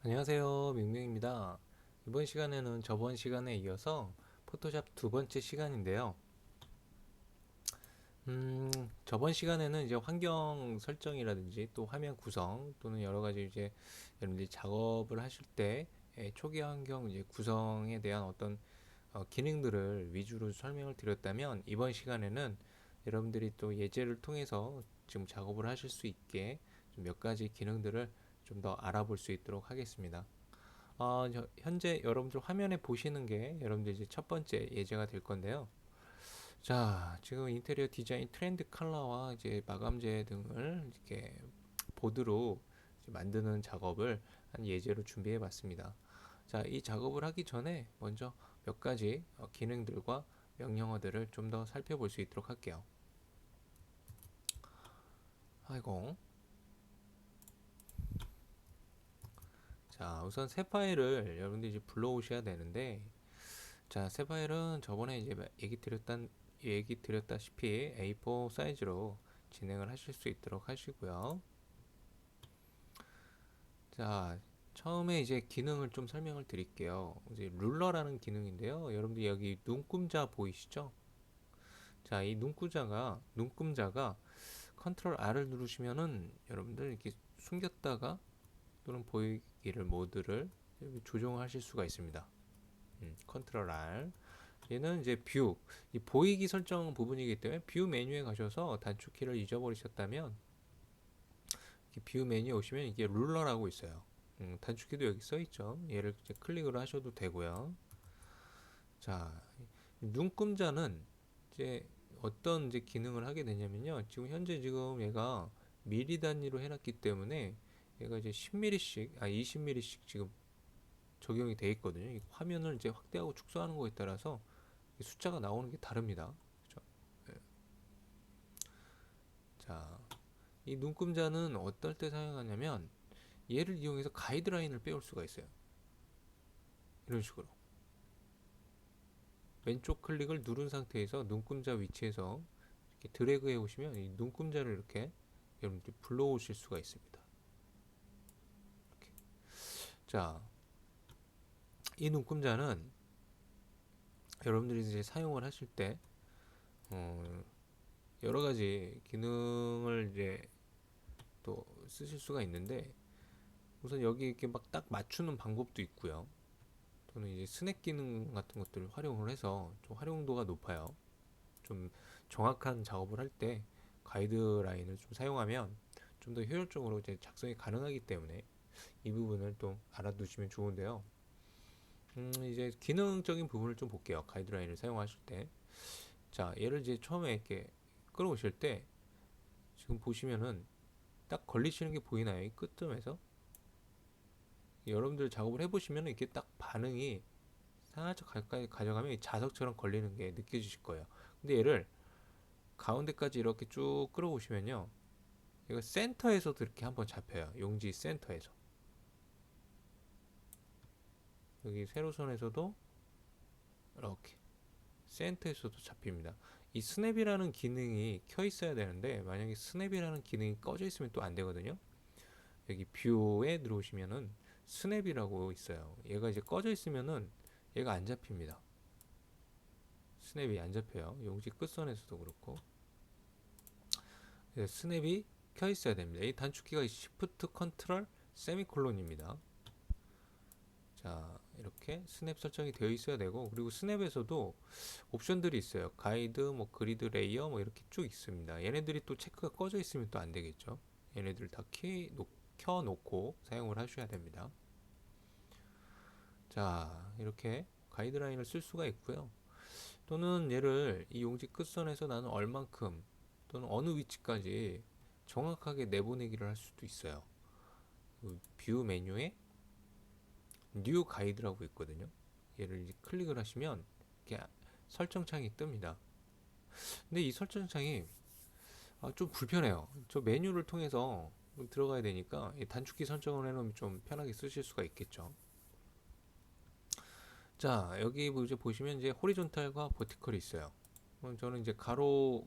안녕하세요, 밍밍입니다. 이번 시간에는 저번 시간에 이어서 포토샵 두 번째 시간인데요. 저번 시간에는 이제 환경 설정이라든지 또 화면 구성 또는 여러 가지 이제 여러분들이 작업을 하실 때 초기 환경 이제 구성에 대한 어떤 기능들을 위주로 설명을 드렸다면, 이번 시간에는 여러분들이 또 예제를 통해서 지금 작업을 하실 수 있게 좀 몇 가지 기능들을 좀 더 알아볼 수 있도록 하겠습니다. 현재 여러분들 화면에 보시는 게 여러분들 이제 첫 번째 예제가 될 건데요. 자, 지금 인테리어 디자인 트렌드 컬러와 이제 마감재 등을 이렇게 보드로 이제 만드는 작업을 한 예제로 준비해 봤습니다. 자, 이 작업을 하기 전에 먼저 몇 가지 기능들과 명령어들을 좀 더 살펴볼 수 있도록 할게요. 아이고. 자, 우선 새 파일을 여러분들이 이제 불러오셔야 되는데, 자, 새 파일은 저번에 이제 얘기 드렸다시피 A4 사이즈로 진행을 하실 수 있도록 하시고요. 자, 처음에 이제 기능을 좀 설명을 드릴게요. 이제 룰러라는 기능인데요. 여러분들 여기 눈금자 보이시죠? 자, 이 눈금자가 컨트롤 R을 누르시면은 여러분들 이렇게 숨겼다가 또는 보이기를 모드를 조정하실 수가 있습니다. 컨트롤 R. 얘는 이제 뷰, 이 보이기 설정 부분이기 때문에 뷰 메뉴에 가셔서 단축키를 잊어버리셨다면 뷰 메뉴에 오시면 이게 룰러라고 있어요. 단축키도 여기 써 있죠. 얘를 이제 클릭을 하셔도 되고요. 자, 눈금자는 이제 어떤 이제 기능을 하게 되냐면요. 지금 현재 지금 얘가 미리 단위로 해놨기 때문에 얘가 이제 10mm씩, 20mm씩 지금 적용이 돼 있거든요. 이 화면을 이제 확대하고 축소하는 거에 따라서 숫자가 나오는 게 다릅니다. 그죠? 예. 자, 이 눈금자는 어떨 때 사용하냐면 얘를 이용해서 가이드라인을 빼올 수가 있어요. 이런 식으로 왼쪽 클릭을 누른 상태에서 눈금자 위치에서 이렇게 드래그 해 오시면 이 눈금자를 이렇게 여러분들 불러오실 수가 있습니다. 이렇게. 자, 이 눈금자는 여러분들이 이제 사용을 하실 때 어, 여러 가지 기능을 이제 또 쓰실 수가 있는데, 우선 여기 이렇게 막 딱 맞추는 방법도 있고요. 또는 이제 스냅 기능 같은 것들을 활용을 해서 좀 활용도가 높아요. 좀 정확한 작업을 할 때 가이드라인을 좀 사용하면 좀 더 효율적으로 이제 작성이 가능하기 때문에 이 부분을 또 알아두시면 좋은데요. 이제 기능적인 부분을 좀 볼게요. 가이드라인을 사용하실 때. 자, 얘를 이제 처음에 이렇게 끌어오실 때 지금 보시면은 딱 걸리시는 게 보이나요? 이 끝점에서? 여러분들 작업을 해보시면 이렇게 딱 반응이 살짝 가까이 가져가면 자석처럼 걸리는 게 느껴지실 거예요. 근데 얘를 가운데까지 이렇게 쭉 끌어오시면요, 이거 센터에서도 이렇게 한번 잡혀요. 용지 센터에서. 여기 세로선에서도 이렇게 센터에서도 잡힙니다. 이 스냅이라는 기능이 켜 있어야 되는데, 만약에 스냅이라는 기능이 꺼져 있으면 또 안 되거든요. 여기 뷰에 들어오시면은 스냅이라고 있어요. 얘가 이제 꺼져 있으면은 얘가 안 잡힙니다. 스냅이 안 잡혀요. 용지 끝선에서도 그렇고. 스냅이 켜 있어야 됩니다. 이 단축키가 Shift Ctrl 세미콜론입니다. 자, 이렇게 스냅 설정이 되어 있어야 되고, 그리고 스냅에서도 옵션들이 있어요. 가이드, 뭐 그리드 레이어 뭐 이렇게 쭉 있습니다. 얘네들이 또 체크가 꺼져 있으면 또 안 되겠죠. 얘네들 다 켜놓고 사용을 하셔야 됩니다. 자, 이렇게 가이드라인을 쓸 수가 있고요. 또는 얘를 이 용지 끝선에서 나는 얼만큼 또는 어느 위치까지 정확하게 내보내기를 할 수도 있어요. 뷰 메뉴에 뉴 가이드라고 있거든요. 얘를 이제 클릭을 하시면 이렇게 설정창이 뜹니다. 근데 이 설정창이 좀 불편해요. 저 메뉴를 통해서 들어가야 되니까 단축키 설정을 해놓으면 좀 편하게 쓰실 수가 있겠죠. 자, 여기 이제 보시면 이제 호리존탈과 버티컬이 있어요. 저는 이제 가로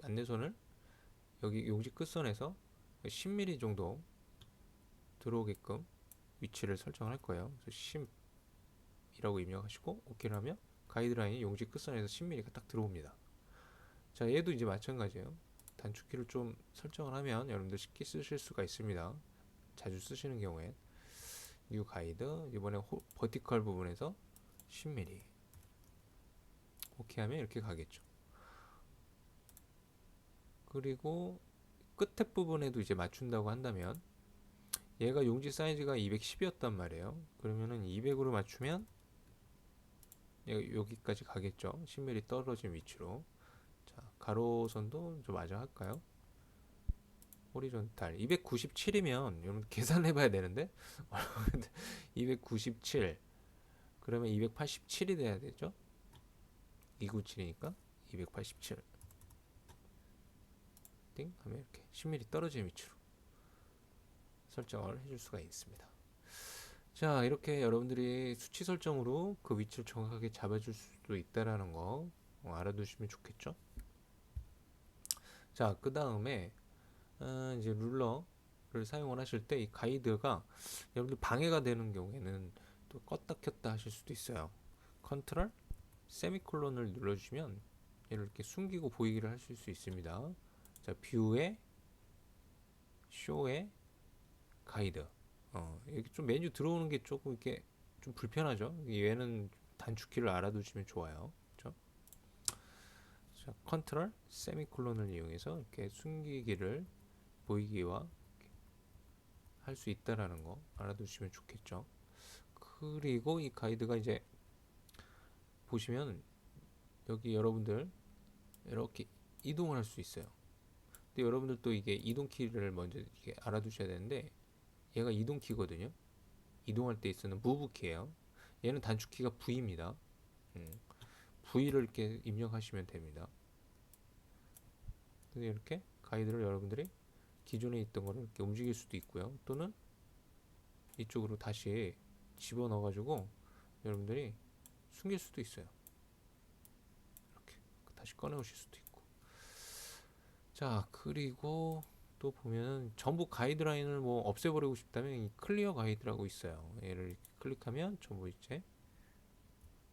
안내선을 여기 용지 끝선에서 10mm 정도 들어오게끔 위치를 설정할 거예요. 그래서 10이라고 입력하시고 오케이를 하면 가이드라인이 용지 끝선에서 10mm가 딱 들어옵니다. 자, 얘도 이제 마찬가지예요. 단축키를 좀 설정을 하면 여러분들 쉽게 쓰실 수가 있습니다. 자주 쓰시는 경우에 뉴 가이드 이번에 버티컬 부분에서 10mm 오케이 하면 이렇게 가겠죠. 그리고 끝에 부분에도 이제 맞춘다고 한다면 얘가 용지 사이즈가 210이었단 말이에요. 그러면은 200으로 맞추면 얘가 여기까지 가겠죠. 10mm 떨어진 위치로. 자, 가로선도 좀 마저 할까요? 호리존탈 297이면 여러분 계산해 봐야 되는데 297 그러면 287이 돼야 되죠. 297이니까 287 띵 하면 이렇게 10mm 떨어진 위치로 설정을 해줄 수가 있습니다. 자, 이렇게 여러분들이 수치 설정으로 그 위치를 정확하게 잡아줄 수도 있다라는 거 알아두시면 좋겠죠. 자, 그 다음에 이제 룰러를 사용을 하실 때 이 가이드가 여러분들 방해가 되는 경우에는 또 껐다 켰다 하실 수도 있어요. 컨트롤 세미콜론을 눌러주시면 얘를 이렇게 숨기고 보이기를 하실 수 있습니다. 자, 뷰에 쇼에 가이드. 이렇게 좀 메뉴 들어오는 게 조금 이렇게 좀 불편하죠. 얘는 단축키를 알아두시면 좋아요. 그렇죠? 자, 컨트롤 세미콜론을 이용해서 이렇게 숨기기를 보이기와 할 수 있다라는 거 알아두시면 좋겠죠. 그리고 이 가이드가 이제 보시면 여기 여러분들 이렇게 이동을 할 수 있어요. 근데 여러분들 또 이게 이동 키를 먼저 이렇게 알아두셔야 되는데 얘가 이동 키거든요. 이동할 때 쓰는 무브 키예요. 얘는 단축 키가 V입니다. V를 이렇게 입력하시면 됩니다. 근데 이렇게 가이드를 여러분들이 기존에 있던 거를 이렇게 움직일 수도 있고요. 또는 이쪽으로 다시 집어넣어 가지고 여러분들이 숨길 수도 있어요. 이렇게 다시 꺼내 오실 수도 있고. 자, 그리고 또 보면 전부 가이드라인을 뭐 없애버리고 싶다면 이 클리어 가이드라고 있어요. 얘를 이렇게 클릭하면 전부 이제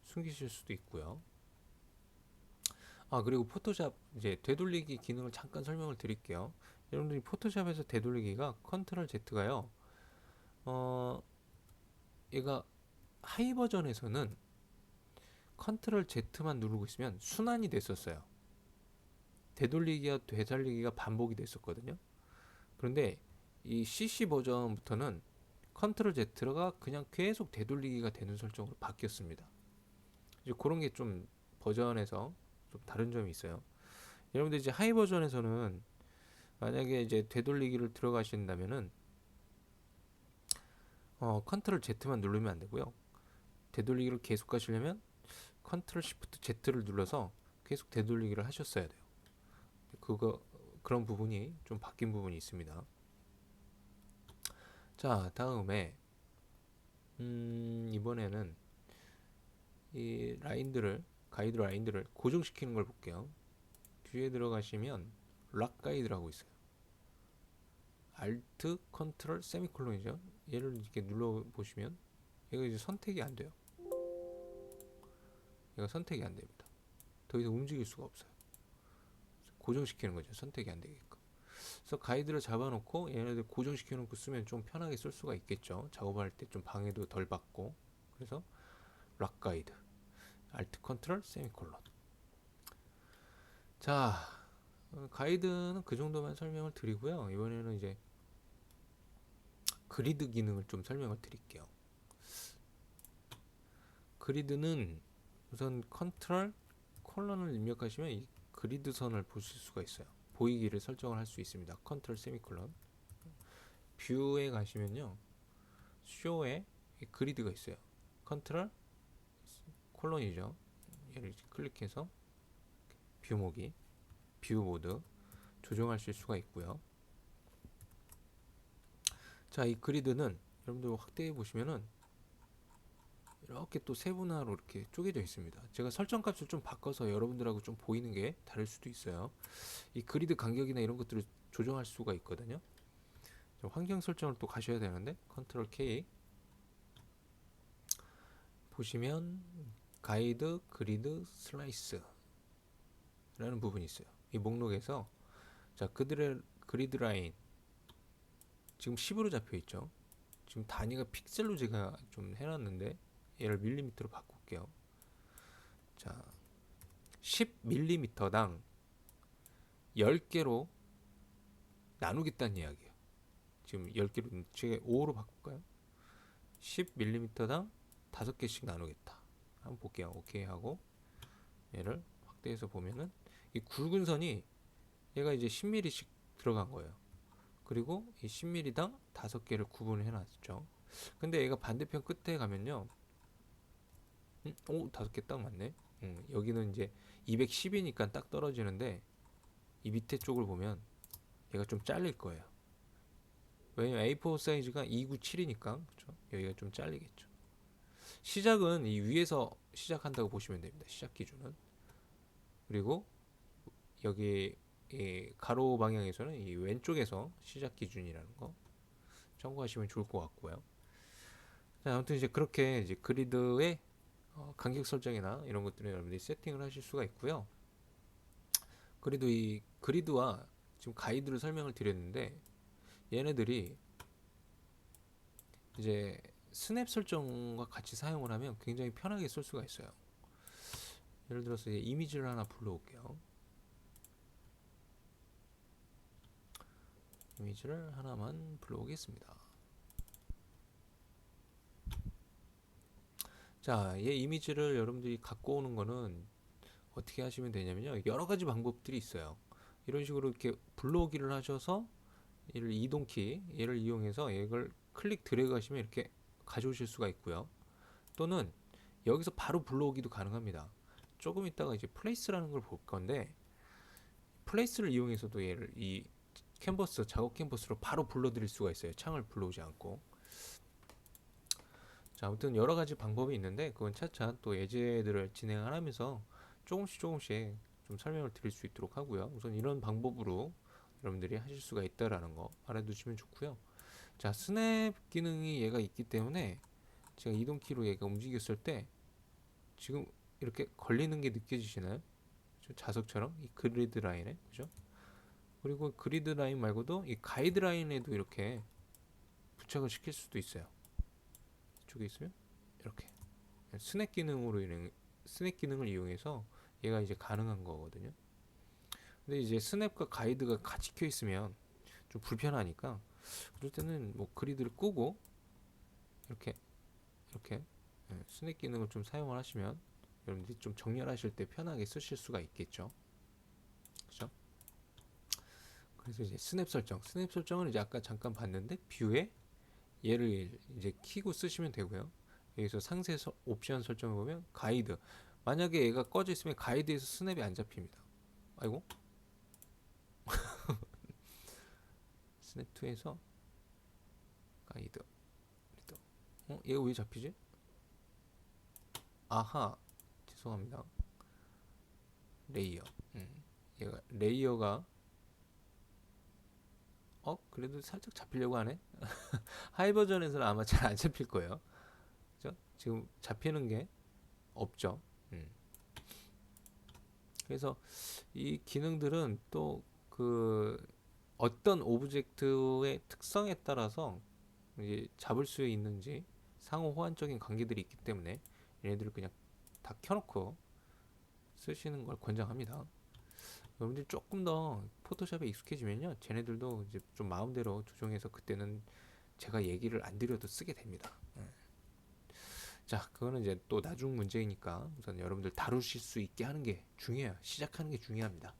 숨기실 수도 있고요. 아, 그리고 포토샵 이제 되돌리기 기능을 잠깐 설명을 드릴게요. 여러분들이 포토샵에서 되돌리기가 컨트롤 Z가요. 얘가 하이 버전에서는 컨트롤 Z만 누르고 있으면 순환이 됐었어요. 되돌리기와 되살리기가 반복이 됐었거든요. 그런데 이 CC 버전부터는 컨트롤 Z가 그냥 계속 되돌리기가 되는 설정으로 바뀌었습니다. 이제 그런 게 좀 버전에서 좀 다른 점이 있어요. 여러분들 이제 하이 버전에서는 만약에 이제 되돌리기를 들어가신다면은 컨트롤 Z만 누르면 안 되고요. 되돌리기를 계속 가시려면 컨트롤 시프트 Z를 눌러서 계속 되돌리기를 하셨어야 돼요. 그런 부분이 좀 바뀐 부분이 있습니다. 자, 다음에 이번에는 이 가이드 라인들을 고정시키는 걸 볼게요. 뷰에 들어가시면 락 가이드라고 있어요. Alt, 컨트롤, 세미콜론이죠. 얘를 이렇게 눌러 보시면 얘가 이제 선택이 안 돼요. 얘가 선택이 안 됩니다. 더 이상 움직일 수가 없어요. 고정시키는 거죠. 선택이 안 되게끔. 그래서 가이드를 잡아놓고 얘네들 고정시켜 놓고 쓰면 좀 편하게 쓸 수가 있겠죠. 작업할 때 좀 방해도 덜 받고. 그래서 락 가이드, Alt, 컨트롤, 세미콜론. 자, 가이드는 그 정도만 설명을 드리고요. 이번에는 이제 그리드 기능을 좀 설명을 드릴게요. 그리드는 우선 컨트롤 콜론을 입력하시면 이 그리드 선을 보실 수가 있어요. 보이기를 설정을 할 수 있습니다. 컨트롤 세미콜론. 뷰에 가시면요. 쇼에 그리드가 있어요. 컨트롤 콜론이죠. 얘를 클릭해서 뷰 모드 조정하실 수가 있고요. 자, 이 그리드는 여러분들 확대해 보시면은 이렇게 또 세분화로 이렇게 쪼개져 있습니다. 제가 설정 값을 좀 바꿔서 여러분들하고 좀 보이는 게 다를 수도 있어요. 이 그리드 간격이나 이런 것들을 조정할 수가 있거든요. 환경 설정을 또 가셔야 되는데 컨트롤 K 보시면 가이드, 그리드, 슬라이스 라는 부분이 있어요. 이 목록에서 자, 그들의 그리드 라인 지금 10으로 잡혀 있죠. 지금 단위가 픽셀로 제가 좀 해놨는데 얘를 밀리미터로 바꿀게요. 자, 10mm당 10개로 나누겠다는 이야기예요. 지금 10개로 제가 5로 바꿀까요? 10mm당 5개씩 나누겠다. 한번 볼게요. 오케이 하고 얘를 확대해서 보면은 이 굵은 선이 얘가 이제 10mm씩 들어간 거예요. 그리고 이 10mm당 5개를 구분을 해놨죠. 근데 얘가 반대편 끝에 가면요. 오, 5개 딱 맞네. 여기는 이제 210이니까 딱 떨어지는데 이 밑에 쪽을 보면 얘가 좀 잘릴 거예요. 왜냐면 A4 사이즈가 297이니까 그렇죠? 여기가 좀 잘리겠죠. 시작은 이 위에서 시작한다고 보시면 됩니다. 시작 기준은. 그리고 여기 이 가로 방향에서는 이 왼쪽에서 시작 기준이라는 거 참고하시면 좋을 것 같고요. 자, 아무튼 이제 그렇게 이제 그리드의 간격 설정이나 이런 것들을 여러분들이 세팅을 하실 수가 있고요. 그래도 이 그리드와 지금 가이드를 설명을 드렸는데 얘네들이 이제 스냅 설정과 같이 사용을 하면 굉장히 편하게 쓸 수가 있어요. 예를 들어서 이제 이미지를 하나 불러올게요. 이미지를 하나만 불러오겠습니다. 자, 이 이미지를 여러분들이 갖고 오는 거는 어떻게 하시면 되냐면요. 여러 가지 방법들이 있어요. 이런 식으로 이렇게 불러오기를 하셔서 얘를 이동키, 얘를 이용해서 이걸 클릭 드래그 하시면 이렇게 가져오실 수가 있고요. 또는 여기서 바로 불러오기도 가능합니다. 조금 있다가 이제 플레이스라는 걸 볼 건데 플레이스를 이용해서도 얘를 이 캔버스, 작업 캔버스로 바로 불러드릴 수가 있어요. 창을 불러오지 않고. 자, 아무튼 여러 가지 방법이 있는데 그건 차차 또 예제들을 진행하면서 조금씩 좀 설명을 드릴 수 있도록 하고요. 우선 이런 방법으로 여러분들이 하실 수가 있다라는 거 알아두시면 좋고요. 자, 스냅 기능이 얘가 있기 때문에 제가 이동키로 얘가 움직였을 때 지금 이렇게 걸리는 게 느껴지시나요? 자석처럼 이 그리드 라인에, 그죠? 그리고 그리드 라인 말고도 이 가이드 라인에도 이렇게 부착을 시킬 수도 있어요. 이쪽에 있으면 이렇게 스냅 기능을 이용해서 얘가 이제 가능한 거거든요. 근데 이제 스냅과 가이드가 같이 켜 있으면 좀 불편하니까 그럴 때는 뭐 그리드를 끄고 이렇게 스냅 기능을 좀 사용을 하시면 여러분들이 좀 정렬하실 때 편하게 쓰실 수가 있겠죠. 그렇죠? 그래서 이제 스냅 설정은 이제 아까 잠깐 봤는데 뷰에 얘를 이제 키고 쓰시면 되고요. 여기서 상세 옵션 설정을 보면 가이드. 만약에 얘가 꺼져 있으면 가이드에서 스냅이 안 잡힙니다. 아이고. 스냅 2에서 가이드. 얘가 왜 잡히지? 아하. 죄송합니다. 레이어. 얘가 레이어가 그래도 살짝 잡히려고 하네. 하이 버전에서는 아마 잘 안 잡힐 거예요. 그죠? 지금 잡히는 게 없죠. 그래서 이 기능들은 또 그 어떤 오브젝트의 특성에 따라서 이제 잡을 수 있는지 상호 호환적인 관계들이 있기 때문에 얘네들을 그냥 다 켜놓고 쓰시는 걸 권장합니다. 여러분들 조금 더 포토샵에 익숙해지면요, 쟤네들도 이제 좀 마음대로 조정해서 그때는 제가 얘기를 안 드려도 쓰게 됩니다. 자, 그거는 이제 또 나중 문제이니까 우선 여러분들 다루실 수 있게 하는 게 중요해요. 시작하는 게 중요합니다.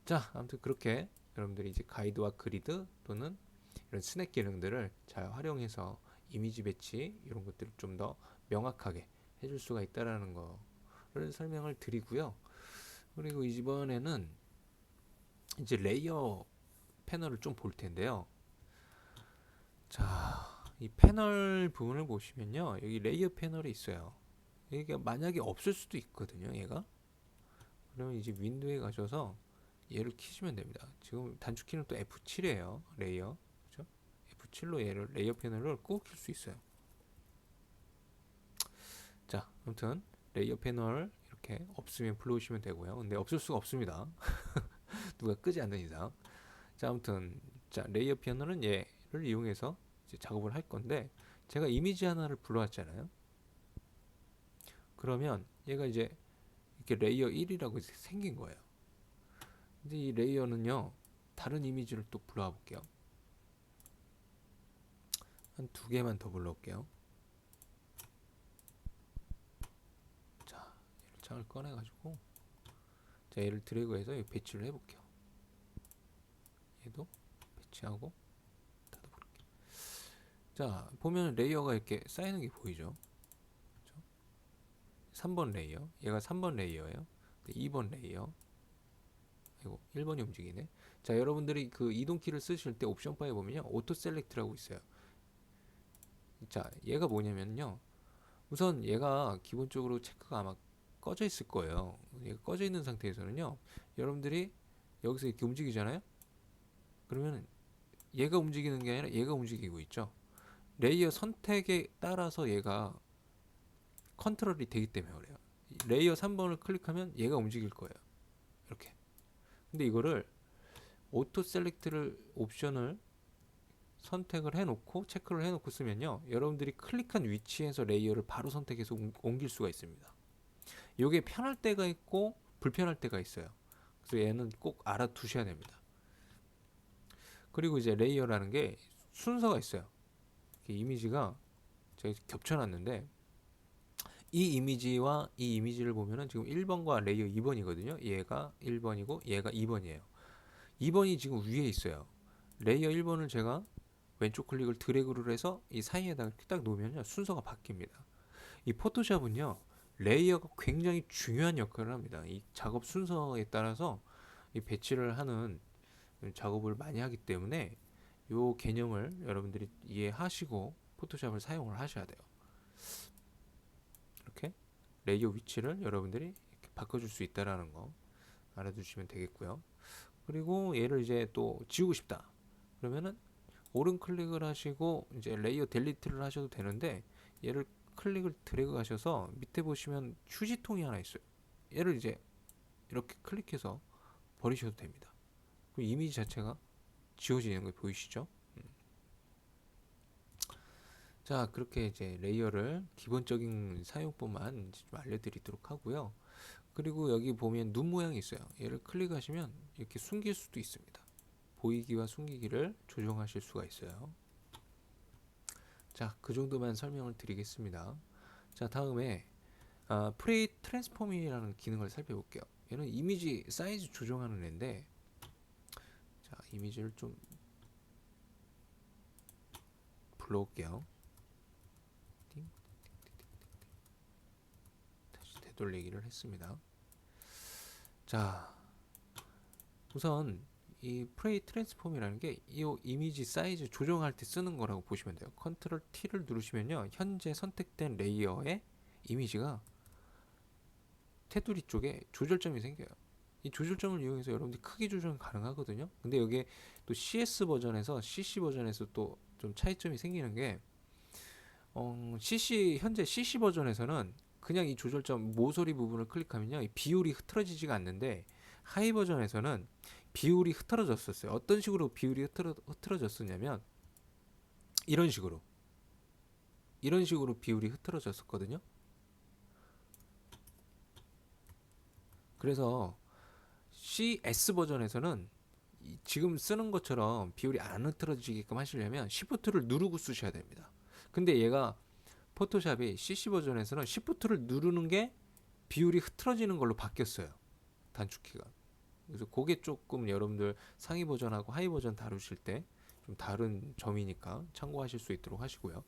자, 아무튼 그렇게 여러분들이 이제 가이드와 그리드 또는 이런 스냅 기능들을 잘 활용해서 이미지 배치 이런 것들을 좀 더 명확하게 해줄 수가 있다라는 거를 설명을 드리고요. 그리고 이번에는 이제 레이어 패널을 좀 볼 텐데요. 자, 이 패널 부분을 보시면요, 여기 레이어 패널이 있어요. 이게 만약에 없을 수도 있거든요, 얘가. 그러면 이제 윈도우에 가셔서 얘를 키시면 됩니다. 지금 단축키는 또 F7이에요, 레이어. 그죠? F7로 얘를 레이어 패널을 꼭 킬 수 있어요. 자, 아무튼 레이어 패널 이렇게 없으면 불러오시면 되고요. 근데 없을 수가 없습니다. 누가 끄지 않는 이상. 자, 아무튼 자 레이어 패널은 얘를 이용해서 이제 작업을 할 건데 제가 이미지 하나를 불러왔잖아요. 그러면 얘가 이제 이렇게 레이어 1이라고 생긴 거예요. 근데 이 레이어는요 다른 이미지를 또 불러와 볼게요. 한 두 개만 더 불러올게요. 자, 얘를 창을 꺼내가지고 자 얘를 드래그해서 배치를 해볼게요. 얘도 배치하고 닫아볼게요. 자 보면 레이어가 이렇게 쌓이는 게 보이죠? 그렇죠? 3번 레이어, 얘가 3번 레이어예요. 2번 레이어, 이거 1번이 움직이네. 자 여러분들이 그 이동키를 쓰실 때 옵션 바에 보면요 오토 셀렉트라고 있어요. 자 얘가 뭐냐면요 우선 얘가 기본적으로 체크가 아마 꺼져 있을 거예요. 얘가 꺼져 있는 상태에서는요 여러분들이 여기서 이렇게 움직이잖아요. 그러면 얘가 움직이는 게 아니라 얘가 움직이고 있죠. 레이어 선택에 따라서 얘가 컨트롤이 되기 때문에 그래요. 레이어 3번을 클릭하면 얘가 움직일 거예요. 이렇게. 근데 이거를 오토 셀렉트를 옵션을 선택을 해놓고 체크를 해놓고 쓰면요 여러분들이 클릭한 위치에서 레이어를 바로 선택해서 옮길 수가 있습니다. 이게 편할 때가 있고 불편할 때가 있어요. 그래서 얘는 꼭 알아두셔야 됩니다. 그리고 이제 레이어라는 게 순서가 있어요. 이미지가 제가 겹쳐놨는데 이 이미지와 이 이미지를 보면은 지금 1번과 레이어 2번이거든요. 얘가 1번이고 얘가 2번이에요. 2번이 지금 위에 있어요. 레이어 1번을 제가 왼쪽 클릭을 드래그를 해서 이 사이에다가 딱 놓으면요 순서가 바뀝니다. 이 포토샵은요 레이어가 굉장히 중요한 역할을 합니다. 이 작업 순서에 따라서 이 배치를 하는 작업을 많이 하기 때문에 이 개념을 여러분들이 이해하시고 포토샵을 사용을 하셔야 돼요. 이렇게 레이어 위치를 여러분들이 이렇게 바꿔줄 수 있다라는 거 알아두시면 되겠고요. 그리고 얘를 이제 또 지우고 싶다. 그러면은 오른 클릭을 하시고 이제 레이어 델리트를 하셔도 되는데 얘를 클릭을 드래그 하셔서 밑에 보시면 휴지통이 하나 있어요. 얘를 이제 이렇게 클릭해서 버리셔도 됩니다. 그럼 이미지 자체가 지워지는 거 보이시죠? 자, 그렇게 이제 레이어를 기본적인 사용법만 좀 알려드리도록 하고요. 그리고 여기 보면 눈 모양이 있어요. 얘를 클릭하시면 이렇게 숨길 수도 있습니다. 보이기와 숨기기를 조정하실 수가 있어요. 자, 그 정도만 설명을 드리겠습니다. 자, 다음에 프레이 트랜스폼이라는 기능을 살펴볼게요. 얘는 이미지 사이즈 조정하는 애인데, 자, 이미지를 좀 불러올게요. 다시 되돌리기를 했습니다. 자, 우선 이 프레이 트랜스폼이라는 게 이 이미지 사이즈 조정할 때 쓰는 거라고 보시면 돼요. 컨트롤 T를 누르시면요, 현재 선택된 레이어의 이미지가 테두리 쪽에 조절점이 생겨요. 이 조절점을 이용해서 여러분들이 크기 조정이 가능하거든요. 근데 여기에 또 CS 버전에서 CC 버전에서 또 좀 차이점이 생기는 게 현재 CC 버전에서는 그냥 이 조절점 모서리 부분을 클릭하면요 이 비율이 흐트러지지가 않는데 하이 버전에서는 비율이 흐트러졌었어요. 어떤 식으로 비율이 흐트러졌었냐면 이런 식으로 비율이 흐트러졌었거든요. 그래서 CS 버전에서는 지금 쓰는 것처럼 비율이 안 흐트러지게끔 하시려면 Shift를 누르고 쓰셔야 됩니다. 근데 얘가 포토샵이 CC 버전에서는 Shift를 누르는 게 비율이 흐트러지는 걸로 바뀌었어요. 단축키가. 그래서 그게 조금 여러분들 상위 버전하고 하위 버전 다루실 때 좀 다른 점이니까 참고하실 수 있도록 하시고요.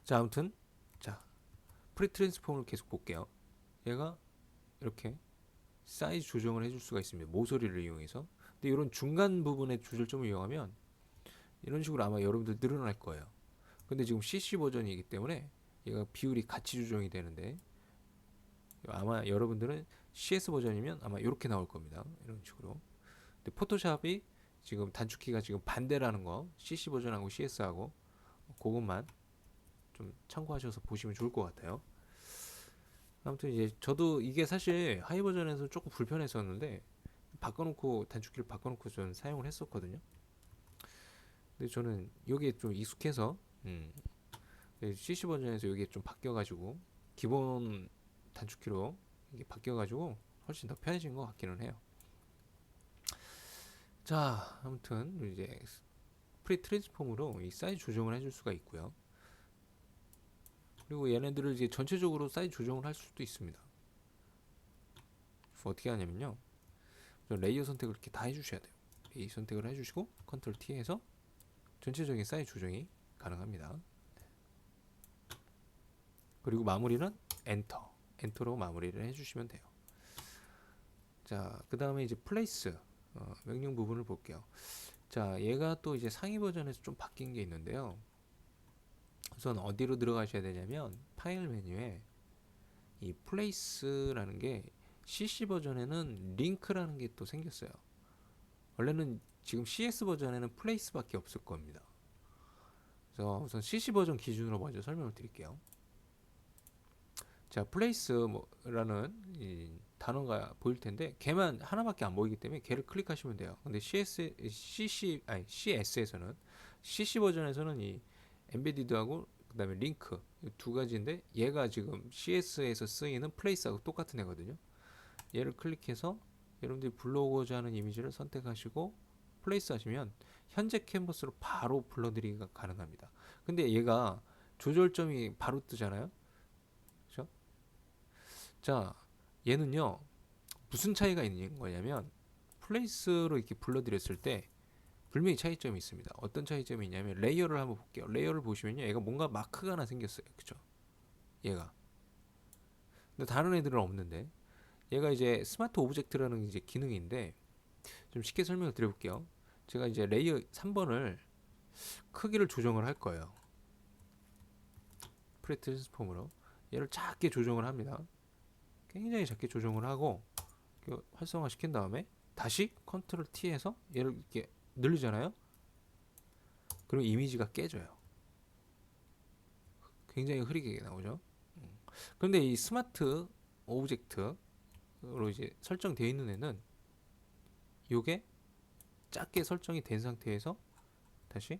자, 아무튼 자 프리 트랜스폼을 계속 볼게요. 얘가 이렇게 사이즈 조정을 해줄 수가 있습니다. 모서리를 이용해서. 근데 이런 중간 부분의 조절점을 이용하면 이런 식으로 아마 여러분들 늘어날 거예요. 근데 지금 CC 버전이기 때문에 얘가 비율이 같이 조정이 되는데 아마 여러분들은 CS 버전이면 아마 이렇게 나올 겁니다. 이런 식으로. 근데 포토샵이 지금 단축키가 지금 반대라는 거 CC 버전하고 CS하고 그것만 좀 참고하셔서 보시면 좋을 것 같아요. 아무튼 이제 저도 이게 사실 하이 버전에서 조금 불편했었는데 바꿔놓고 단축키를 바꿔놓고 저는 사용을 했었거든요. 근데 저는 여기에 좀 익숙해서 CC 버전에서 여기에 좀 바뀌어가지고 기본 단축키로 이게 바뀌어가지고 훨씬 더 편해진 것 같기는 해요. 자, 아무튼 이제 프리 트랜스폼으로 이 사이즈 조정을 해줄 수가 있고요. 그리고 얘네들을 이제 전체적으로 사이즈 조정을 할 수도 있습니다. 어떻게 하냐면요, 레이어 선택을 이렇게 다 해주셔야 돼요. 레이어 선택을 해주시고 컨트롤 T에서 전체적인 사이즈 조정이 가능합니다. 그리고 마무리는 엔터로 마무리를 해주시면 돼요. 자, 그 다음에 이제 플레이스 명령 부분을 볼게요. 자, 얘가 또 이제 상위 버전에서 좀 바뀐 게 있는데요. 우선 어디로 들어가셔야 되냐면 파일 메뉴에 이 플레이스라는 게 CC 버전에는 링크라는 게 또 생겼어요. 원래는 지금 CS 버전에는 플레이스밖에 없을 겁니다. 그래서 우선 CC 버전 기준으로 먼저 설명을 드릴게요. 자, 플레이스라는 이 단어가 보일 텐데 걔만 하나밖에 안 보이기 때문에 걔를 클릭하시면 돼요. 근데 CS에서는 CC 버전에서는 이 엠베디드하고 그다음에 링크 두 가지인데 얘가 지금 CS에서 쓰이는 플레이스하고 똑같은 애거든요. 얘를 클릭해서 여러분들이 불러오고자 하는 이미지를 선택하시고 플레이스 하시면 현재 캔버스로 바로 불러들이기가 가능합니다. 근데 얘가 조절점이 바로 뜨잖아요. 그렇죠? 자, 얘는요 무슨 차이가 있는 거냐면 플레이스로 이렇게 불러드렸을 때 분명히 차이점이 있습니다. 어떤 차이점이 있냐면 레이어를 한번 볼게요. 레이어를 보시면요 얘가 뭔가 마크가 하나 생겼어요. 그쵸? 얘가. 근데 다른 애들은 없는데 얘가 이제 스마트 오브젝트라는 이제 기능인데 좀 쉽게 설명을 드려볼게요. 제가 이제 레이어 3번을 크기를 조정을 할 거예요. 프리 트랜스폼으로 얘를 작게 조정을 합니다. 굉장히 작게 조정을 하고 활성화 시킨 다음에 다시 컨트롤 T에서 얘를 이렇게 늘리잖아요. 그럼 이미지가 깨져요. 굉장히 흐리게 나오죠. 그런데 이 스마트 오브젝트로 이제 설정되어 있는 애는 요게 작게 설정이 된 상태에서 다시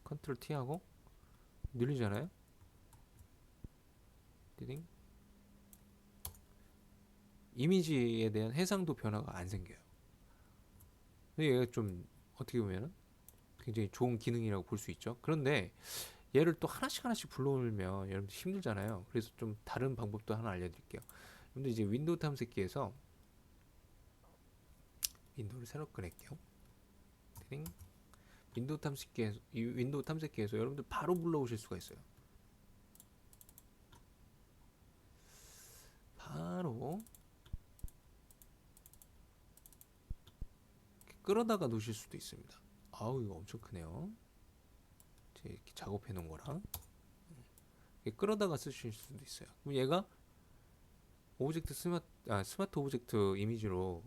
컨트롤 T 하고 늘리잖아요. 띠딩. 이미지에 대한 해상도 변화가 안 생겨요. 얘가 좀 어떻게 보면 굉장히 좋은 기능이라고 볼 수 있죠. 그런데 얘를 또 하나씩 하나씩 불러오면 여러분들 힘들잖아요. 그래서 좀 다른 방법도 하나 알려드릴게요. 여러분들 이제 윈도우 탐색기에서 윈도우를 새로 꺼낼게요. 띠딩. 윈도우 탐색기에서 여러분들 바로 불러오실 수가 있어요. 바로 끌어다가 놓으실 수도 있습니다. 아우 이거 엄청 크네요. 이렇게 작업해 놓은 거랑 끌어다가 쓰실 수도 있어요. 그럼 얘가 스마트 오브젝트 이미지로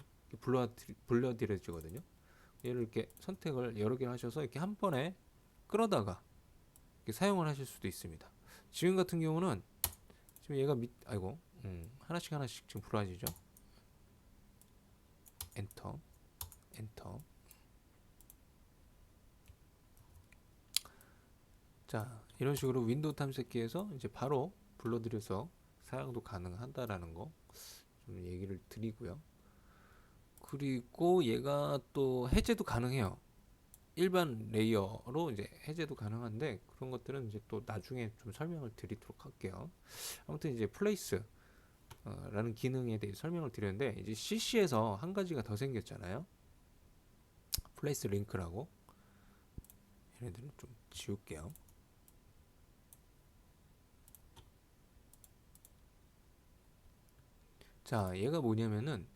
불러들여지거든요. 얘를 이렇게 선택을 여러 개 하셔서 이렇게 한 번에 끌어다가 이렇게 사용을 하실 수도 있습니다. 지금 같은 경우는 지금 얘가 하나씩 하나씩 지금 불어지죠. 엔터. 자, 이런 식으로 윈도우 탐색기에서 이제 바로 불러들여서 사용도 가능하다라는 거 좀 얘기를 드리고요. 그리고 얘가 또 해제도 가능해요. 일반 레이어로 이제 해제도 가능한데 그런 것들은 이제 또 나중에 좀 설명을 드리도록 할게요. 아무튼 이제 플레이스 라는 기능에 대해 설명을 드렸는데 이제 CC에서 한 가지가 더 생겼잖아요. 플레이스 링크라고. 얘네들은 좀 지울게요. 자, 얘가 뭐냐면은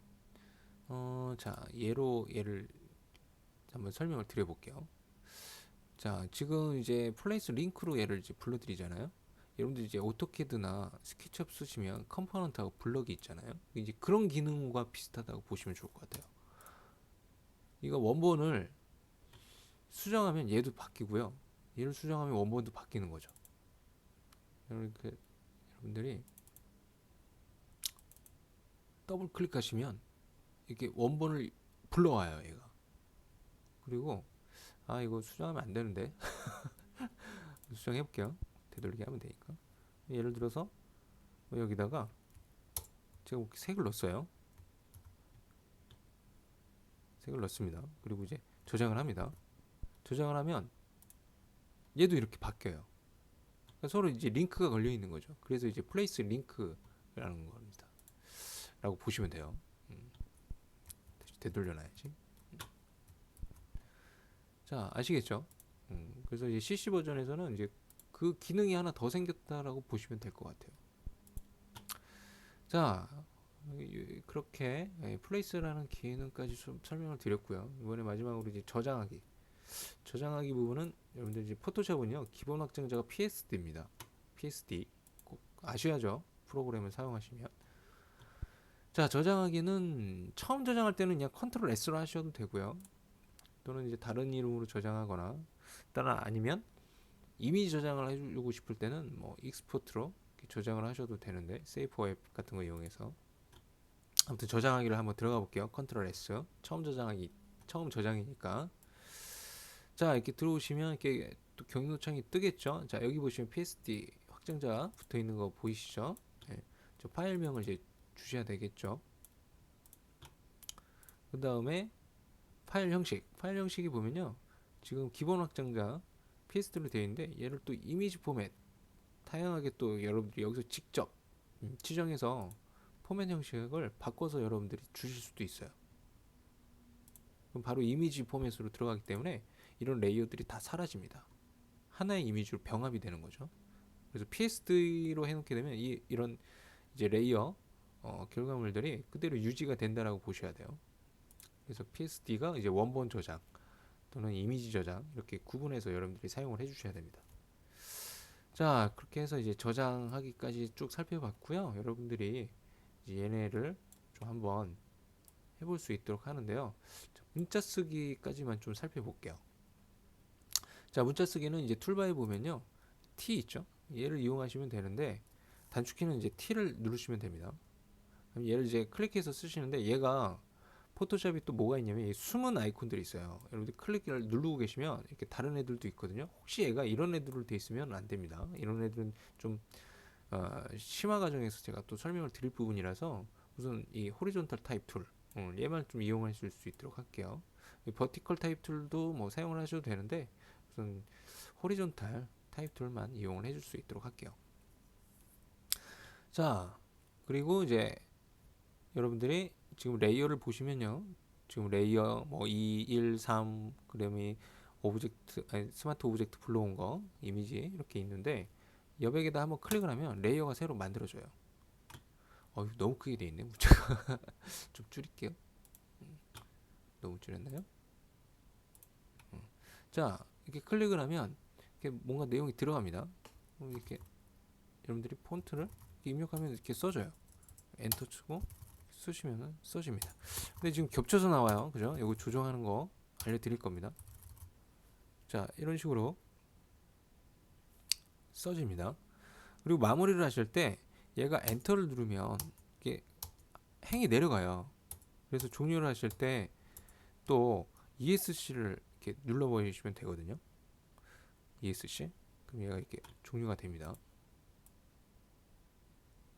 자, 얘를 한번 설명을 드려볼게요. 자, 지금 이제 플레이스 링크로 얘를 이제 불러드리잖아요. 여러분들 이제 오토캐드나 스케치업 쓰시면 컴포넌트하고 블럭이 있잖아요. 이제 그런 기능과 비슷하다고 보시면 좋을 것 같아요. 이거 원본을 수정하면 얘도 바뀌고요. 얘를 수정하면 원본도 바뀌는 거죠. 이렇게 여러분들이 더블 클릭하시면 이렇게 원본을 불러와요, 얘가. 그리고 이거 수정하면 안 되는데 수정해 볼게요. 되돌리기 하면 되니까. 예를 들어서 여기다가 제가 색을 넣었어요. 색을 넣습니다. 그리고 이제 저장을 합니다. 저장을 하면 얘도 이렇게 바뀌어요. 그러니까 서로 이제 링크가 걸려 있는 거죠. 그래서 이제 플레이스 링크라는 겁니다. 라고 보시면 돼요. 되돌려놔야지. 자, 아시겠죠? 그래서 이제 CC 버전에서는 이제 그 기능이 하나 더 생겼다라고 보시면 될 것 같아요. 자, 그렇게 플레이스라는 기능까지 좀 설명을 드렸고요. 이번에 마지막으로 이제 저장하기. 저장하기 부분은 여러분들 이제 포토샵은요 기본 확장자가 PSD입니다. PSD 꼭 아셔야죠. 프로그램을 사용하시면. 자, 저장하기는 처음 저장할 때는 그냥 컨트롤 S로 하셔도 되고요. 또는 이제 다른 이름으로 저장하거나 따라 아니면 이미지 저장을 해주고 싶을 때는 뭐 익스포트로 저장을 하셔도 되는데 세이프 앱 같은 거 이용해서 아무튼 저장하기를 한번 들어가 볼게요. 컨트롤 S 처음 저장이니까. 자, 이렇게 들어오시면 이렇게 또 경로창이 뜨겠죠. 자, 여기 보시면 PSD 확장자 붙어 있는 거 보이시죠? 네, 저 파일명을 이제 주셔야 되겠죠. 그 다음에 파일 형식이 보면요, 지금 기본 확장자 PSD로 되어 있는데 얘를 또 이미지 포맷 다양하게 또 여러분들이 여기서 직접 지정해서 포맷 형식을 바꿔서 여러분들이 주실 수도 있어요. 그럼 바로 이미지 포맷으로 들어가기 때문에 이런 레이어들이 다 사라집니다. 하나의 이미지로 병합이 되는 거죠. 그래서 PSD로 해놓게 되면 이런 이제 레이어 결과물들이 그대로 유지가 된다라고 보셔야 돼요. 그래서 PSD가 이제 원본 저장 또는 이미지 저장 이렇게 구분해서 여러분들이 사용을 해주셔야 됩니다. 자, 그렇게 해서 이제 저장하기까지 쭉 살펴봤고요. 여러분들이 이제 얘네를 좀 한번 해볼 수 있도록 하는데요. 문자 쓰기까지만 좀 살펴볼게요. 자, 문자 쓰기는 이제 툴바에 보면요, T 있죠? 얘를 이용하시면 되는데 단축키는 이제 T를 누르시면 됩니다. 얘를 이제 클릭해서 쓰시는데 얘가 포토샵이 또 뭐가 있냐면 숨은 아이콘들이 있어요. 여러분들 클릭을 누르고 계시면 이렇게 다른 애들도 있거든요. 혹시 얘가 이런 애들로 돼 있으면 안 됩니다. 이런 애들은 좀 심화 과정에서 제가 또 설명을 드릴 부분이라서 우선 이 호리존탈 타입 툴 얘만 좀 이용하실 수 있도록 할게요. 이 버티컬 타입 툴도 뭐 사용을 하셔도 되는데 우선 호리존탈 타입 툴만 이용을 해줄 수 있도록 할게요. 자, 그리고 이제 여러분들이 지금 레이어를 보시면요, 지금 레이어 뭐 2, 1, 3 그다음에 스마트 오브젝트 불러온 거 이미지 이렇게 있는데 여백에다 한번 클릭을 하면 레이어가 새로 만들어져요. 너무 크게 돼 있네 문자가. 좀 줄일게요. 너무 줄였나요? 자, 이렇게 클릭을 하면 이렇게 뭔가 내용이 들어갑니다. 이렇게 여러분들이 폰트를 입력하면 이렇게 써져요. 엔터 치고 쓰시면은 써집니다. 근데 지금 겹쳐서 나와요. 그죠? 이거 조정하는 거 알려드릴 겁니다. 자, 이런 식으로 써집니다. 그리고 마무리를 하실 때 얘가 엔터를 누르면 이게 행이 내려가요. 그래서 종료를 하실 때 또 ESC를 이렇게 눌러버리시면 되거든요. ESC. 그럼 얘가 이렇게 종료가 됩니다.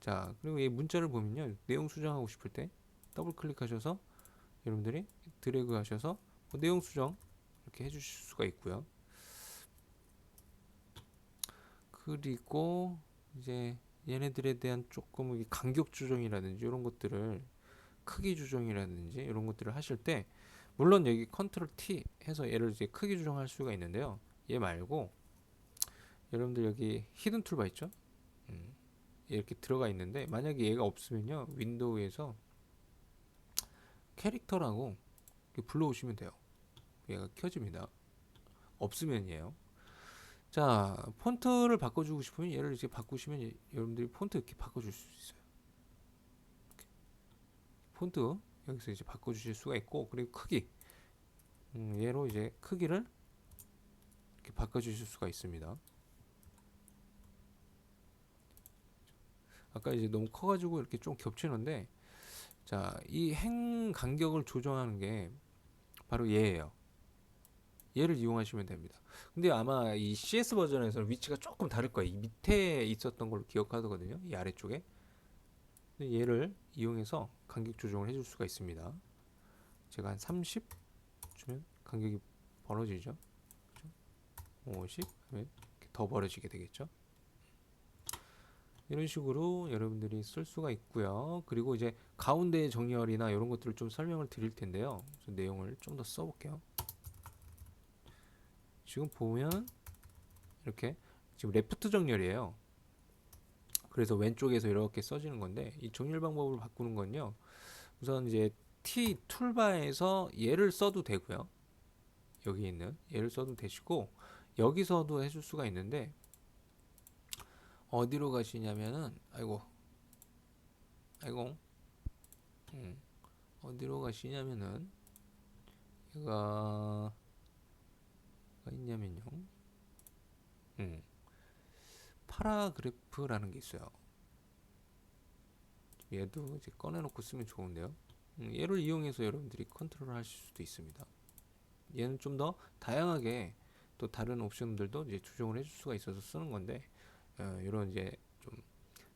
자, 그리고 이 문자를 보면요, 내용 수정하고 싶을 때 더블 클릭하셔서 여러분들이 드래그 하셔서 내용 수정 이렇게 해주실 수가 있고요. 그리고 이제 얘네들에 대한 조금 간격 조정이라든지 이런 것들을 크기 조정이라든지 이런 것들을 하실 때 물론 여기 컨트롤 T 해서 얘를 이제 크기 조정할 수가 있는데요. 얘 말고 여러분들 여기 히든 툴바 있죠? 이렇게 들어가 있는데 만약에 얘가 없으면요, 윈도우에서 캐릭터라고 불러오시면 돼요. 얘가 켜집니다. 없으면이에요. 자, 폰트를 바꿔주고 싶으면 얘를 이제 바꾸시면 여러분들이 폰트 이렇게 바꿔줄 수 있어요. 이렇게. 폰트 여기서 이제 바꿔주실 수가 있고, 그리고 크기 얘로 이제 크기를 이렇게 바꿔주실 수가 있습니다. 아까 이제 너무 커가지고 이렇게 좀 겹치는데, 자, 이 행 간격을 조정하는 게 바로 얘예요. 얘를 이용하시면 됩니다. 근데 아마 이 CS 버전에서는 위치가 조금 다를 거예요. 이 밑에 있었던 걸로 기억하거든요. 이 아래쪽에. 근데 얘를 이용해서 간격 조정을 해줄 수가 있습니다. 제가 한 30 주면 간격이 벌어지죠. 50 하면 더 벌어지게 되겠죠. 이런 식으로 여러분들이 쓸 수가 있고요. 그리고 이제 가운데 정렬이나 이런 것들을 좀 설명을 드릴 텐데요. 내용을 좀 더 써볼게요. 지금 보면 이렇게 지금 레프트 정렬이에요. 그래서 왼쪽에서 이렇게 써지는 건데, 이 정렬 방법을 바꾸는 건요. 우선 이제 T 툴바에서 얘를 써도 되고요. 여기 있는 얘를 써도 되시고, 여기서도 해줄 수가 있는데, 어디로 가시냐면은, 아이고 어디로 가시냐면은, 얘가 있냐면요, 파라그래프라는 게 있어요. 얘도 이제 꺼내놓고 쓰면 좋은데요. 얘를 이용해서 여러분들이 컨트롤 하실 수도 있습니다. 얘는 좀 더 다양하게 또 다른 옵션들도 이제 조정을 해줄 수가 있어서 쓰는 건데, 이런 이제 좀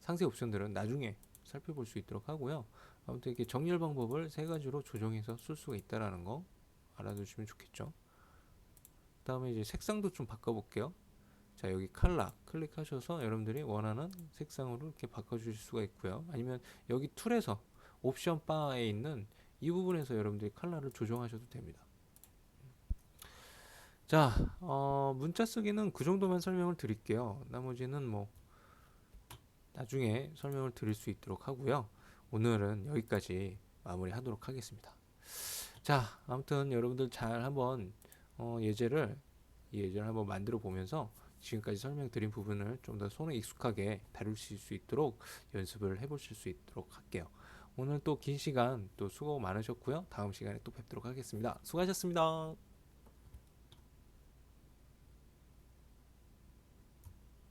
상세 옵션들은 나중에 살펴볼 수 있도록 하고요. 아무튼 이렇게 정렬 방법을 세 가지로 조정해서 쓸 수가 있다라는 거 알아두시면 좋겠죠. 그 다음에 이제 색상도 좀 바꿔볼게요. 자, 여기 컬러 클릭하셔서 여러분들이 원하는 색상으로 이렇게 바꿔주실 수가 있고요. 아니면 여기 툴에서 옵션 바에 있는 이 부분에서 여러분들이 컬러를 조정하셔도 됩니다. 자, 문자 쓰기는 그 정도만 설명을 드릴게요. 나머지는 뭐 나중에 설명을 드릴 수 있도록 하고요. 오늘은 여기까지 마무리하도록 하겠습니다. 자, 아무튼 여러분들 잘 한번 이 예제를 한번 만들어 보면서 지금까지 설명드린 부분을 좀 더 손에 익숙하게 다루실 수 있도록 연습을 해보실 수 있도록 할게요. 오늘 또 긴 시간 또 수고 많으셨고요. 다음 시간에 또 뵙도록 하겠습니다. 수고하셨습니다.